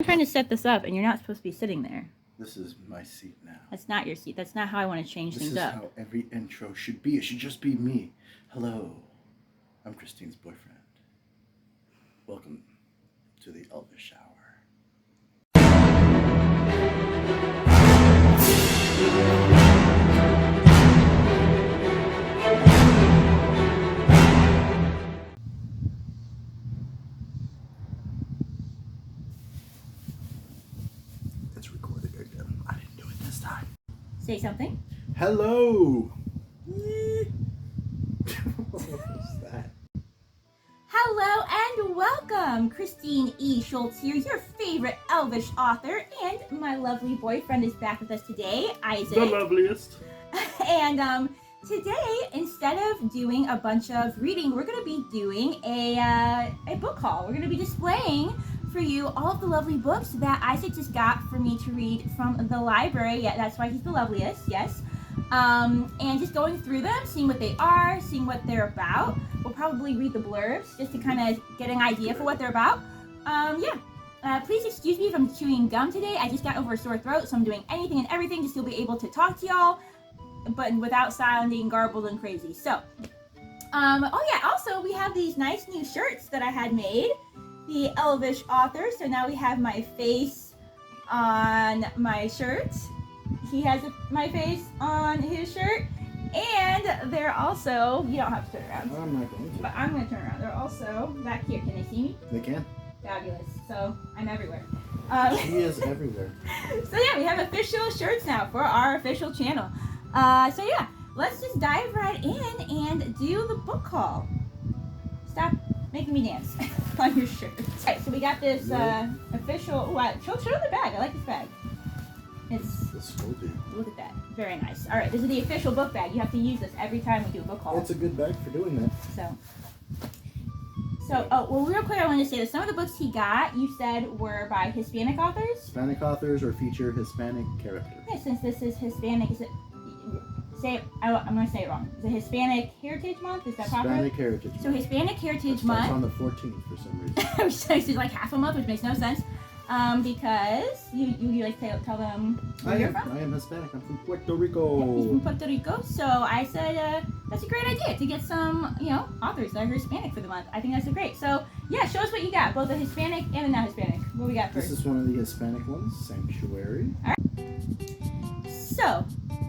I'm trying to set this up, and you're not supposed to be sitting there. This is my seat now. That's not your seat. That's not how I want to change things up. This is how every intro should be. It should just be me. Hello, I'm Christine's boyfriend. Welcome to the Elvish Hour. It's recorded again. I didn't do it this time. Say something. Hello. What was that? Hello and welcome. Christine E. Schulze here, your favorite Elvish author, and my lovely boyfriend is back with us today, Isaac. The loveliest. And today, instead of doing a bunch of reading, we're going to be doing a book haul. We're going to be displaying for you all of the lovely books that Isaac just got for me to read from the library. Yeah, that's why he's the loveliest, yes. And just going through them, seeing what they are, seeing what they're about. We'll probably read the blurbs just to kind of get an idea for what they're about. Please excuse me if I'm chewing gum today. I just got over a sore throat, so I'm doing anything and everything to still be able to talk to y'all, but without sounding garbled and crazy. So, also we have these nice new shirts that I had made. The Elvish author, so now we have my face on my shirt. He has my face on his shirt, and they're also, you don't have to turn around. I'm not going to. But I'm going to turn around. They're also back here. Can they see me? They can. Fabulous. So I'm everywhere. She is everywhere. So yeah, we have official shirts now for our official channel. Let's just dive right in and do the book haul. Stop making me dance on your shirt. Alright, so we got this official. Show the bag. I like this bag. It's look at that. Very nice. Alright, this is the official book bag. You have to use this every time we do a book haul. It's a good bag for doing that. Real quick, I wanted to say that some of the books he got, you said, were by Hispanic authors? Hispanic authors or feature Hispanic characters. Yeah, since this is Hispanic, is it... I'm going to say it wrong. Is it Hispanic Heritage Month? Is that proper? Hispanic Heritage Month. So Hispanic Heritage Month. It's on the 14th for some reason. Which is like half a month, which makes no sense. Because you like to tell them where you're from? I am Hispanic. I'm from Puerto Rico. Yeah, he's from Puerto Rico. So I said that's a great idea to get some, authors that are Hispanic for the month. I think that's great. So yeah, show us what you got, both the Hispanic and the non-Hispanic. What we got first? This is one of the Hispanic ones, Sanctuary. All right. So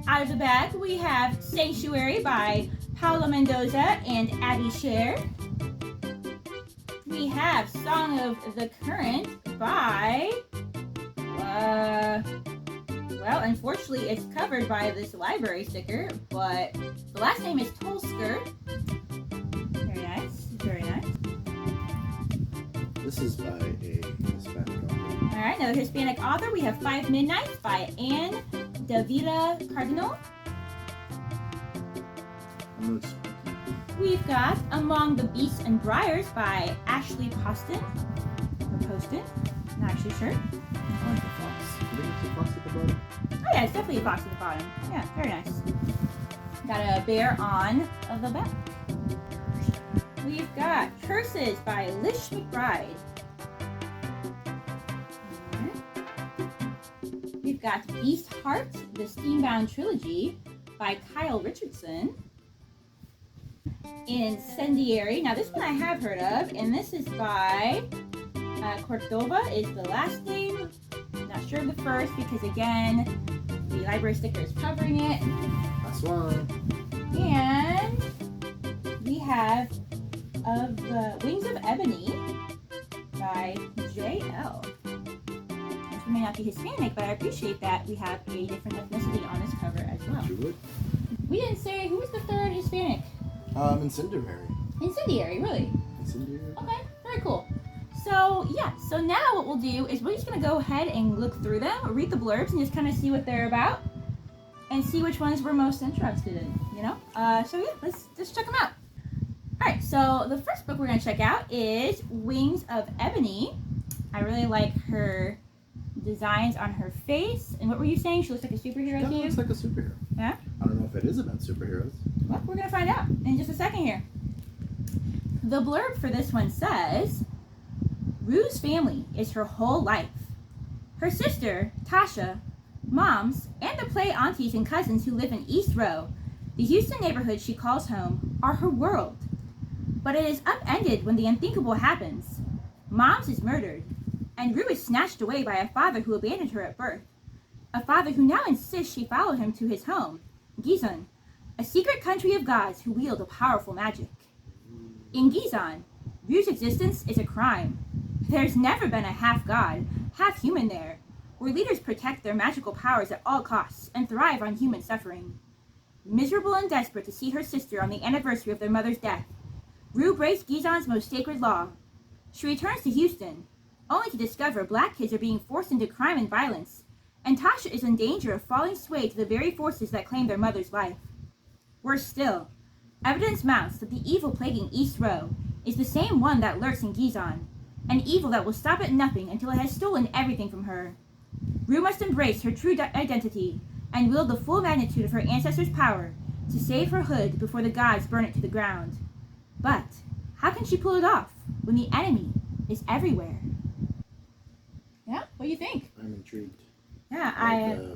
out of the bag we have Sanctuary by Paula Mendoza and Abby Sher. We have Song of the Current by, unfortunately it's covered by this library sticker, but the last name is Tolsker. Very nice, very nice. This is by a Hispanic author. Alright, another Hispanic author. We have 5 Midnights by Anne Davila Cardinal. We've got Among the Beasts and Driers by Ashley Poston. Or Poston. Not actually sure. I like the fox. Do you think it's a fox at the bottom? Oh yeah, it's definitely a fox at the bottom. Yeah, very nice. Got a bear on the back. We've got Curses by Lish McBride. We've got Beast Heart, the Steambound Trilogy by Kyle Richardson. Incendiary. Now this one I have heard of, and this is by Cordova is the last name. Not sure of the first because again, the library sticker is covering it. That's one. And we have Of the Wings of Ebony by J.L. This may not be Hispanic, but I appreciate that we have a different ethnicity on this cover as well. You would? We didn't say who was the third Hispanic. Incendiary. Incendiary, really? Incendiary. Okay, very cool. So now what we'll do is we're just going to go ahead and look through them, read the blurbs, and just kind of see what they're about, and see which ones we're most interested in, let's check them out. Alright, so the first book we're going to check out is Wings of Ebony. I really like her designs on her face. And what were you saying? She looks like a superhero to you? She looks like a superhero. Yeah? I don't know if it is about superheroes. Well, we're going to find out in just a second here. The blurb for this one says, Rue's family is her whole life. Her sister, Tasha, moms, and the play aunties and cousins who live in East Row, the Houston neighborhood she calls home, are her world. But it is upended when the unthinkable happens. Moms is murdered, and Rue is snatched away by a father who abandoned her at birth. A father who now insists she follow him to his home, Gizon, a secret country of gods who wield a powerful magic. In Gizon, Rue's existence is a crime. There's never been a half-god, half-human there, where leaders protect their magical powers at all costs and thrive on human suffering. Miserable and desperate to see her sister on the anniversary of their mother's death, Rue breaks Gizon's most sacred law. She returns to Houston, only to discover black kids are being forced into crime and violence, and Tasha is in danger of falling sway to the very forces that claim their mother's life. Worse still, evidence mounts that the evil plaguing East Row is the same one that lurks in Gizon, an evil that will stop at nothing until it has stolen everything from her. Rue must embrace her true identity and wield the full magnitude of her ancestors' power to save her hood before the gods burn it to the ground. But how can she pull it off when the enemy is everywhere? Yeah, what do you think? I'm intrigued. Yeah,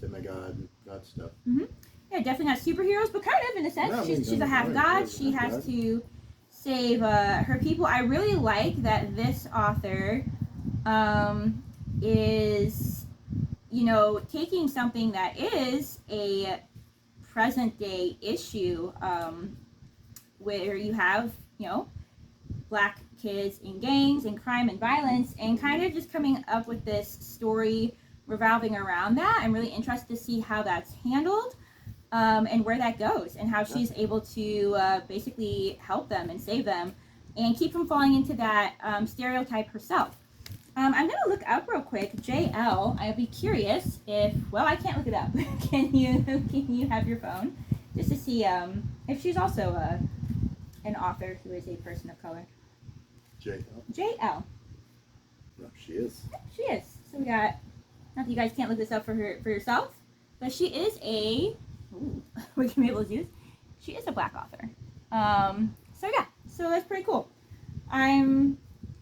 Demigod, god stuff. Yeah, definitely not superheroes, but kind of in a sense. No, she's a half god. She has to save her people. I really like that this author is, taking something that is a present day issue, where you have, black kids in gangs and crime and violence, and kind of just coming up with this story revolving around that. I'm really interested to see how that's handled, and where that goes, and how she's able to basically help them and save them and keep from falling into that stereotype herself. I'm going to look up real quick, JL. I'd be curious if, well, I can't look it up. Can you have your phone? Just to see if she's also an author who is a person of color. JL? JL. No, she is. She is. So we got, not that you guys can't look this up for yourself, but she is we can be able to use, she is a black author. So that's pretty cool. I'm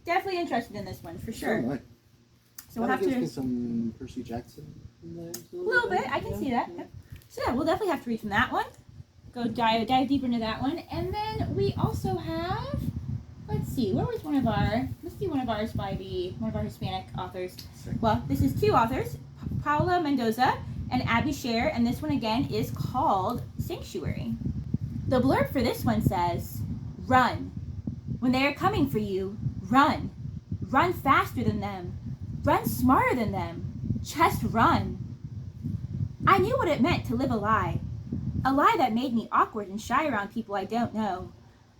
definitely interested in this one for sure. So am I. So we'll have to. Gives me some Percy Jackson in there. A little bit. I can see that. Yep. So yeah, we'll definitely have to read from that one. Go dive deeper into that one, and then we also have. Let's see. Where was one of our? Let's do one of ours by one of our Hispanic authors. Well, this is two authors, Paula Mendoza and Abby Scher, and this one again is called Sanctuary. The blurb for this one says, "Run. When they are coming for you, run. Run faster than them. Run smarter than them. Just run." I knew what it meant to live a lie. A lie that made me awkward and shy around people I don't know.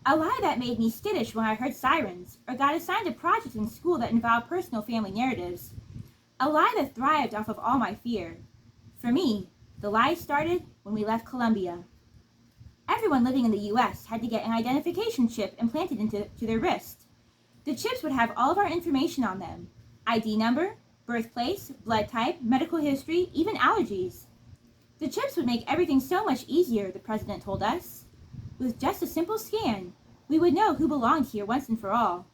A lie that made me skittish when I heard sirens or got assigned a project in school that involved personal family narratives. A lie that thrived off of all my fear. For me, the lie started when we left Colombia. Everyone living in the U.S. had to get an identification chip implanted into their wrist. The chips would have all of our information on them: ID number, birthplace, blood type, medical history, even allergies. The chips would make everything so much easier, the president told us. With just a simple scan, we would know who belonged here once and for all.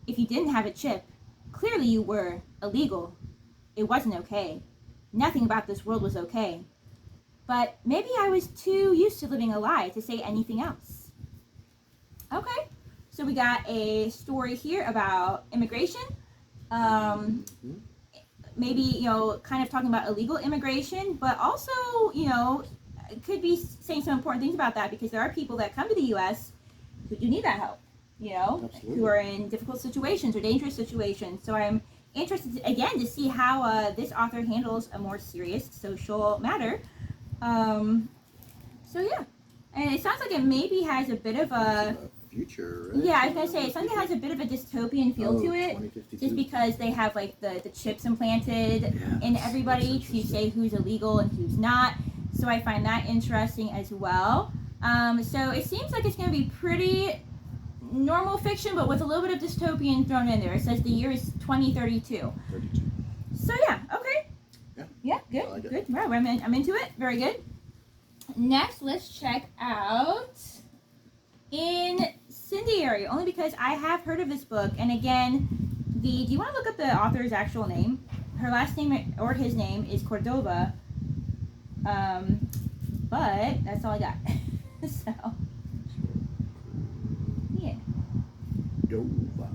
If you didn't have a chip, clearly you were illegal. It wasn't okay. Nothing about this world was okay. But maybe I was too used to living a lie to say anything else. Okay, so we got a story here about immigration. Maybe, kind of talking about illegal immigration, but also, could be saying some important things about that, because there are people that come to the U.S. who do need that help, Absolutely. who are in difficult situations or dangerous situations. So I'm interested, again, to see how this author handles a more serious social matter. So yeah, and it sounds like it maybe has a bit of a future, right? Yeah, I was gonna say something has a bit of a dystopian feel to it, 2052. just because they have like the chips implanted in everybody to say who's illegal and who's not. So I find that interesting as well. So it seems like it's gonna be pretty normal fiction, but with a little bit of dystopian thrown in there. It says the year is 2032. 32. So yeah, okay. Yeah, good, I like it. good. Wow, I'm into it. Very good. Next, let's check out Incendiary, only because I have heard of this book. And again, do you want to look up the author's actual name? her last name or his name is Cordova. But that's all I got. So, yeah. Dova.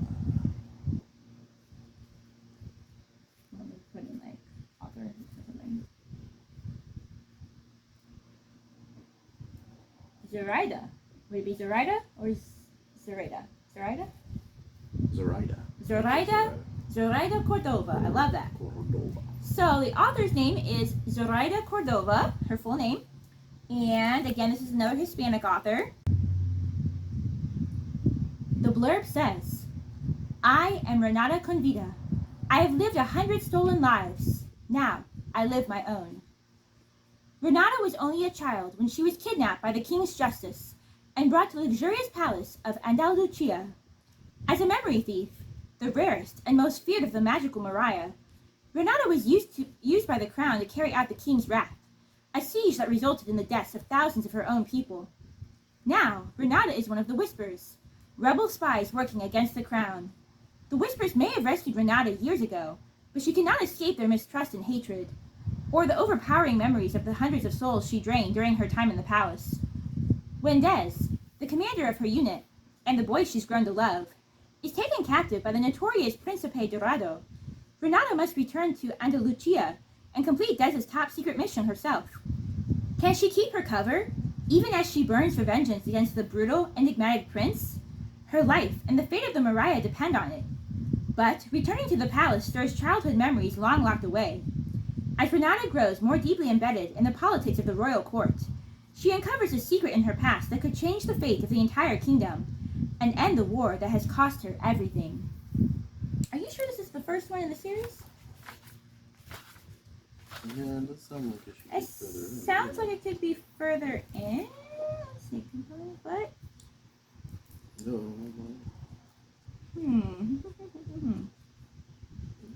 Let me put in like author or something. Zoraida. Would it be Zoraida or Zoraida? Zoraida? Zoraida. Zoraida? Zoraida Cordova. I love that. Cordova. So the author's name is Zoraida Cordova, her full name. And again, this is another Hispanic author. The blurb says, I am Renata Convida. I have lived 100 stolen lives. Now, I live my own. Renata was only a child when she was kidnapped by the king's justice and brought to the luxurious palace of Andalucia. As a memory thief, the rarest and most feared of the magical Mariah, Renata was used by the crown to carry out the king's wrath, a siege that resulted in the deaths of thousands of her own people. Now, Renata is one of the Whispers, rebel spies working against the crown. The Whispers may have rescued Renata years ago, but she cannot escape their mistrust and hatred, or the overpowering memories of the hundreds of souls she drained during her time in the palace. When Des, the commander of her unit, and the boy she's grown to love, is taken captive by the notorious Principe Dorado, Renata must return to Andalucia and complete Des's top secret mission herself. Can she keep her cover, even as she burns for vengeance against the brutal, enigmatic prince? Her life and the fate of the Mariah depend on it. But returning to the palace stirs childhood memories long locked away. As Renata grows more deeply embedded in the politics of the royal court, she uncovers a secret in her past that could change the fate of the entire kingdom and end the war that has cost her everything. Are you sure this is the first one in the series? Yeah, it does sound like it should be It further in. sounds like it could be further in. Snake component, but No, hmm.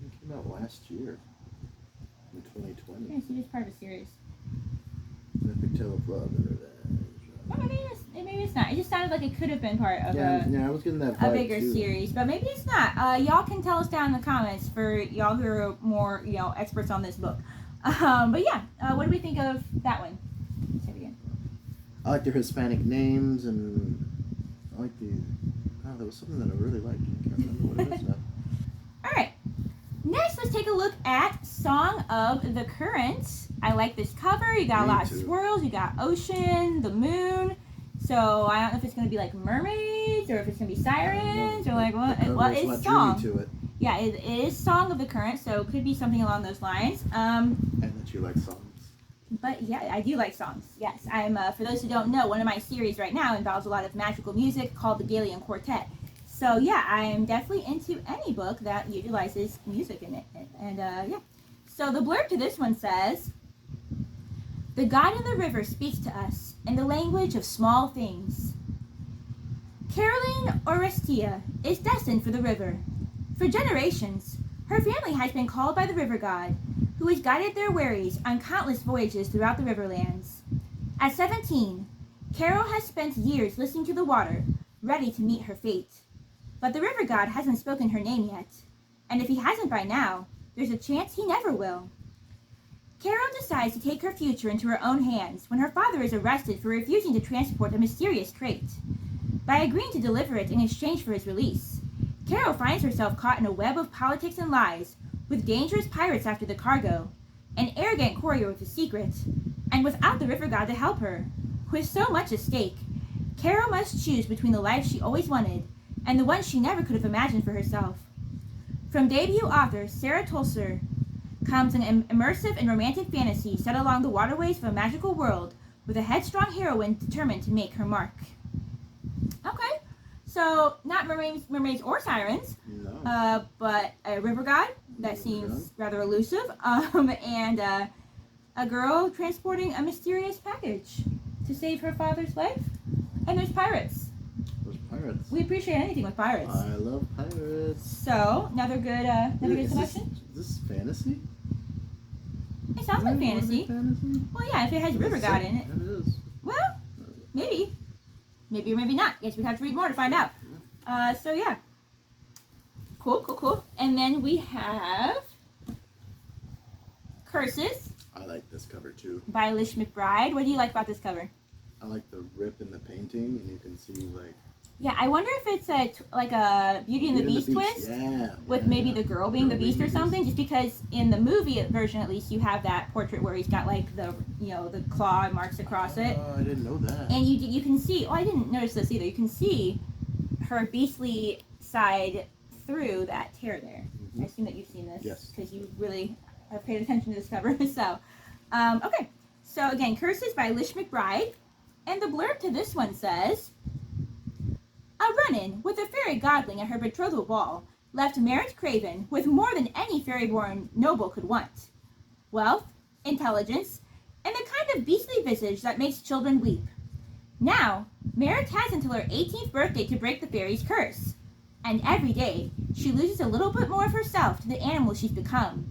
it came out last year. In 2020. Yeah, so it's part of a series. Epic Tale of Love and Revenge. Well, maybe it's not. It just sounded like it could have been part of Yeah, I was getting that vibe a bigger too. series, but maybe it's not. Y'all can tell us down in the comments for y'all who are more, experts on this book. But yeah, what do we think of that one? Say it again. I like their Hispanic names, and I like the. Oh, there was something that I really liked. I can't remember what it is now. All right. Next, let's take a look at Song of the Current. I like this cover. You got a Me lot too. of swirls. You got ocean, the moon. So I don't know if it's going to be like mermaids or if it's going to be sirens or like what. Well, There's a lot it's dreamy song. to it, Yeah, it is Song of the Current, so it could be something along those lines. and that you like songs. But yeah, I do like songs. Yes, I'm. For those who don't know, one of my series right now involves a lot of magical music called the Galeon Quartet. So yeah, I'm definitely into any book that utilizes music in it. And yeah. So the blurb to this one says, "The God in the river speaks to us in the language of small things. Caroline Orestia is destined for the river. For generations, her family has been called by the river god, who has guided their wherries on countless voyages throughout the riverlands. At 17, Carol has spent years listening to the water, ready to meet her fate. But the river god hasn't spoken her name yet, and if he hasn't by now, there's a chance he never will. Carol decides to take her future into her own hands when her father is arrested for refusing to transport a mysterious crate. By agreeing to deliver it in exchange for his release, Carol finds herself caught in a web of politics and lies, with dangerous pirates after the cargo, an arrogant courier with a secret, and without the river god to help her. With so much at stake, Carol must choose between the life she always wanted and the one she never could have imagined for herself. From debut author Sarah Tolser comes an immersive and romantic fantasy set along the waterways of a magical world with a headstrong heroine determined to make her mark." Okay, so not mermaids or sirens, No. but a river god that seems rather elusive, and a girl transporting a mysterious package to save her father's life. And there's pirates. There's pirates. We appreciate anything with pirates. I love pirates. So another good selection. Is this fantasy? It sounds like fantasy. Fantasy? Well, yeah, if it has river god in it. It is. Well, maybe. Maybe or maybe not. Guess we'd have to read more to find out. So yeah. Cool. And then we have Curses I like this cover too. by Lish McBride. What do you like about this cover? I like the rip in the painting, and you can see like. Yeah, I wonder if it's like a Beauty and the Beast twist. Yeah. With maybe the girl being the beast or something, just because in the movie version at least you have that portrait where he's got like the the claw marks across it. Oh, I didn't know that. And you can see, I didn't notice this either. You can see her beastly side through that tear there. Mm-hmm. I assume that you've seen this. Yes. Because you really have paid attention to this cover. So, okay. So again, Curses by Lish McBride, and the blurb to this one says. A run-in with a fairy godling at her betrothal ball left Merritt Craven with more than any fairy-born noble could want. Wealth, intelligence, and the kind of beastly visage that makes children weep. Now, Merritt has until her 18th birthday to break the fairy's curse. And every day, she loses a little bit more of herself to the animal she's become.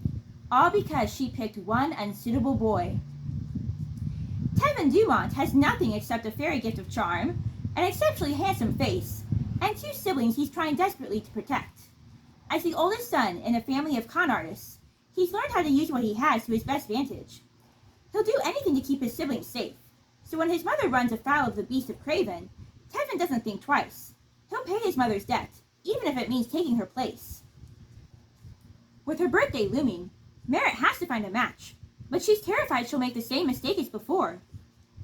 All because she picked one unsuitable boy. Tevin Dumont has nothing except a fairy gift of charm, an exceptionally handsome face, and 2 siblings he's trying desperately to protect. As the oldest son in a family of con artists, he's learned how to use what he has to his best advantage. He'll do anything to keep his siblings safe, so when his mother runs afoul of the beast of Craven, Tevin doesn't think twice. He'll pay his mother's debt, even if it means taking her place. With her birthday looming, Merritt has to find a match, but she's terrified she'll make the same mistake as before.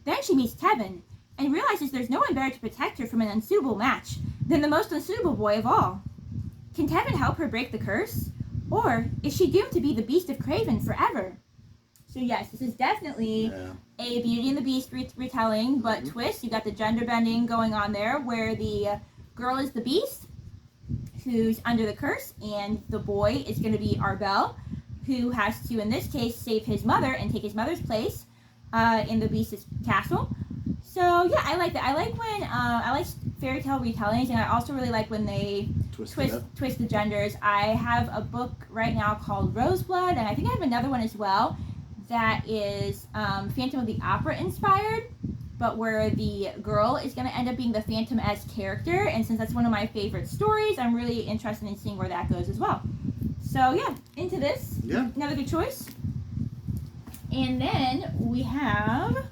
Then she meets Tevin, and realizes there's no one better to protect her from an unsuitable match than the most unsuitable boy of all. Can Tevin help her break the curse? Or is she doomed to be the Beast of Craven forever? So yes, this is definitely a Beauty and the Beast retelling, but twist, you got the gender bending going on there, where the girl is the Beast, who's under the curse, and the boy is going to be Arbel, who has to, in this case, save his mother and take his mother's place in the Beast's castle. So yeah, I like that. I like when I like fairy tale retellings, and I also really like when they twist the genders. I have a book right now called Roseblood, and I think I have another one as well that is Phantom of the Opera inspired, but where the girl is going to end up being the Phantom as character. And since that's one of my favorite stories, I'm really interested in seeing where that goes as well. So yeah, into this. Yeah. Another good choice. And then we have.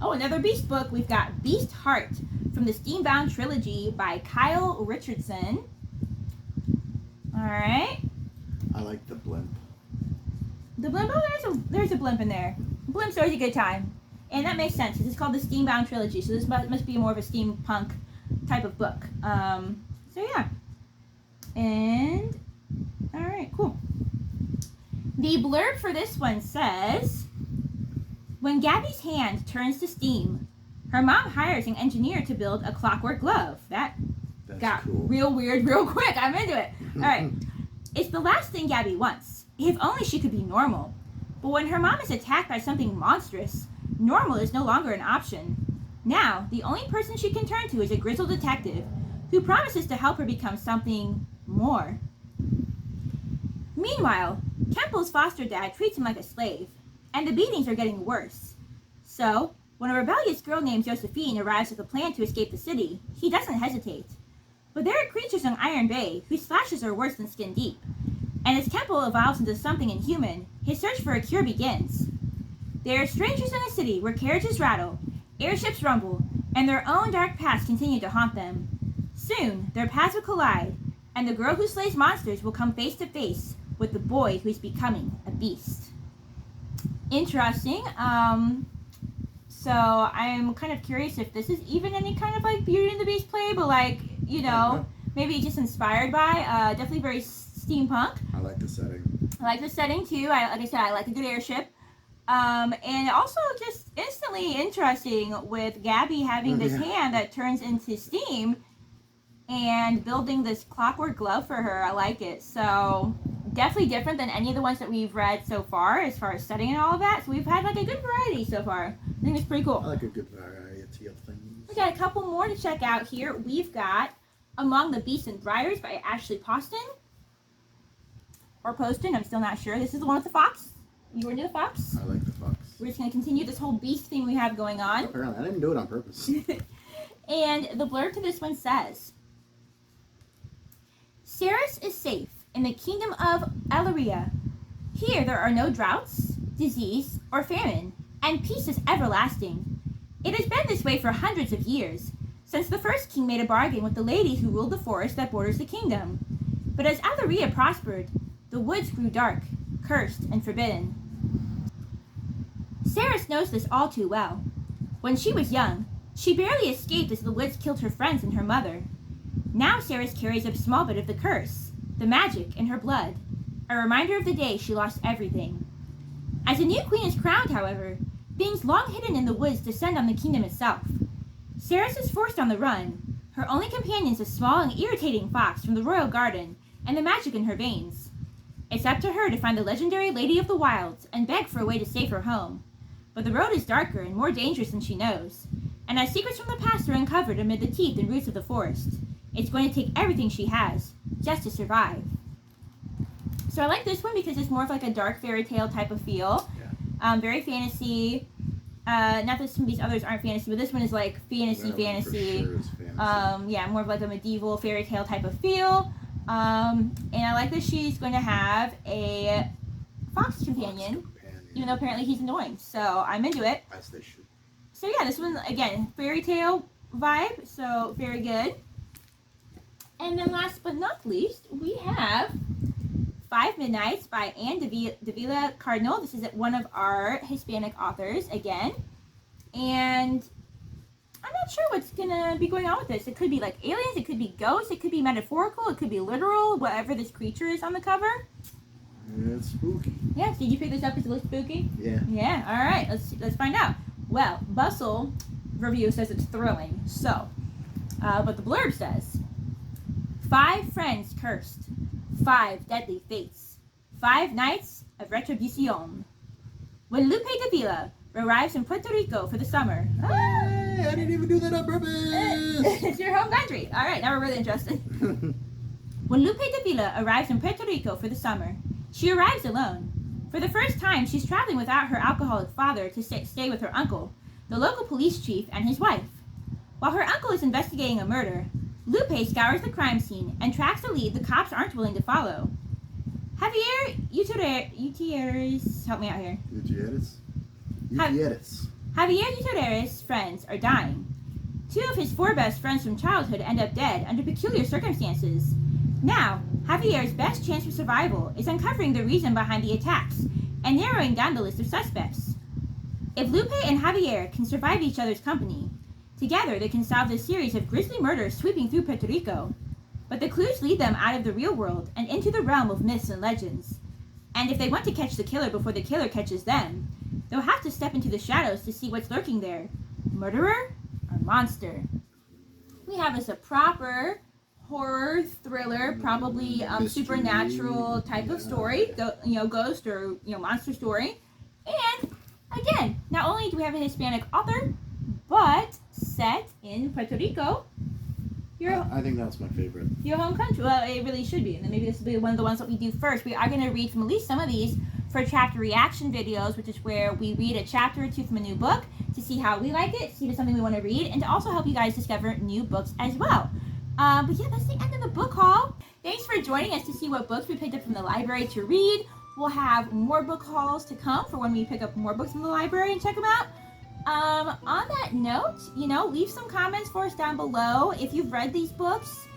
Oh, another Beast book. We've got Beast Heart from the Steambound Trilogy by Kyle Richardson. All right. I like the blimp. The blimp. Oh, there's a blimp in there. Blimp's always a good time, and that makes sense because it's called the Steambound Trilogy. So this must be more of a steampunk type of book. So yeah. And all right, cool. The blurb for this one says. When Gabby's hand turns to steam, her mom hires an engineer to build a clockwork glove. That's got cool. Real weird real quick. I'm into it. All right. It's the last thing Gabby wants. If only she could be normal. But when her mom is attacked by something monstrous, normal is no longer an option. Now, the only person she can turn to is a grizzled detective who promises to help her become something more. Meanwhile, Kempel's foster dad treats him like a slave. And the beatings are getting worse. So, when a rebellious girl named Josephine arrives with a plan to escape the city, he doesn't hesitate. But there are creatures in Iron Bay whose slashes are worse than skin deep. And as Kempel evolves into something inhuman, his search for a cure begins. There are strangers in a city where carriages rattle, airships rumble, and their own dark pasts continue to haunt them. Soon, their paths will collide, and the girl who slays monsters will come face to face with the boy who is becoming a beast. Interesting. So I'm kind of curious if this is even any kind of like Beauty and the Beast play, but like, maybe just inspired by. Definitely very steampunk. I like the setting. I like the setting too. Like I said, I like a good airship. And also just instantly interesting with Gabby having this hand that turns into steam and building this clockwork glove for her. I like it. So definitely different than any of the ones that we've read so far as setting and all of that. So we've had like a good variety so far. I think it's pretty cool. I like a good variety of things. We got a couple more to check out here. We've got Among the Beasts and Driers by Ashley Poston. Or Poston, I'm still not sure. This is the one with the fox. You were into the fox? I like the fox. We're just going to continue this whole beast thing we have going on. Apparently, I didn't do it on purpose. And the blurb to this one says, Ceres is safe in the kingdom of Alleria, Here there are no droughts, disease, or famine, and peace is everlasting. It has been this way for hundreds of years, since the first king made a bargain with the ladies who ruled the forest that borders the kingdom. But as Alderia prospered, the woods grew dark, cursed, and forbidden. Saris knows this all too well. When she was young, she barely escaped as the woods killed her friends and her mother. Now Saris carries a small bit of the curse, the magic, in her blood, a reminder of the day she lost everything. As a new queen is crowned, however, beings long hidden in the woods descend on the kingdom itself. Saris is forced on the run. Her only companion is a small and irritating fox from the royal garden, and the magic in her veins. It's up to her to find the legendary Lady of the Wilds and beg for a way to save her home. But the road is darker and more dangerous than she knows, and as secrets from the past are uncovered amid the teeth and roots of the forest, it's going to take everything she has just to survive. So I like this one because it's more of like a dark fairy tale type of feel. Yeah. Very fantasy. Not that some of these others aren't fantasy, but this one is like fantasy. For sure is fantasy. Yeah, more of like a medieval fairy tale type of feel. And I like that she's going to have a fox companion, even though apparently he's annoying. So I'm into it. As they should. So yeah, this one, again, fairy tale vibe, so very good. And then last but not least, we have 5 Midnights by Anne Davila Cardinal. This is one of our Hispanic authors, again. And I'm not sure what's going to be going on with this. It could be like aliens, it could be ghosts, it could be metaphorical, it could be literal, whatever this creature is on the cover. It's spooky. Yeah, so did you pick this up because it looks spooky? Yeah. Yeah, all right, let's find out. Well, Bustle review says it's thrilling, so, but the blurb says, 5 friends cursed, 5 deadly fates, 5 nights of retribution. When Lupe Davila arrives in Puerto Rico for the summer. Hey, I didn't even do that on purpose. It's your home country. All right, now we're really interested. When Lupe Davila arrives in Puerto Rico for the summer, she arrives alone. For the first time, she's traveling without her alcoholic father to stay with her uncle, the local police chief, and his wife. While her uncle is investigating a murder, Lupe scours the crime scene and tracks a lead the cops aren't willing to follow. Javier Gutierrez, help me out here. Gutierrez? Javier Gutierrez's friends are dying. 2 of his 4 best friends from childhood end up dead under peculiar circumstances. Now, Javier's best chance for survival is uncovering the reason behind the attacks and narrowing down the list of suspects. If Lupe and Javier can survive each other's company, together they can solve the series of grisly murders sweeping through Puerto Rico. But the clues lead them out of the real world and into the realm of myths and legends. And if they want to catch the killer before the killer catches them, they'll have to step into the shadows to see what's lurking there. Murderer or monster? We have us a proper horror thriller, probably supernatural type of story, ghost or monster story. And again, not only do we have a Hispanic author, but set in Puerto Rico. I think that's my favorite. Your home country. Well, it really should be. And then maybe this will be one of the ones that we do first. We are going to read from at least some of these for chapter reaction videos, which is where we read a chapter or 2 from a new book to see how we like it, see if it's something we want to read, and to also help you guys discover new books as well. But yeah, that's the end of the book haul. Thanks for joining us to see what books we picked up from the library to read. We'll have more book hauls to come for when we pick up more books from the library and check them out. On that note, leave some comments for us down below. If you've read these books,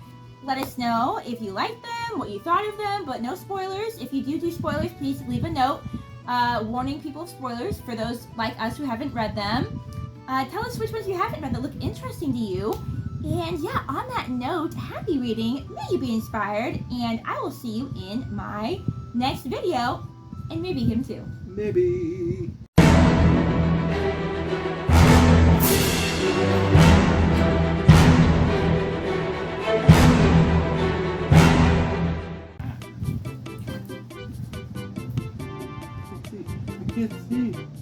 let us know if you liked them, what you thought of them, but no spoilers. If you do spoilers, please leave a note warning people of spoilers for those like us who haven't read them. Tell us which ones you haven't read that look interesting to you. And yeah, on that note, happy reading, may you be inspired, and I will see you in my next video, and maybe him too. Maybe. I can't see.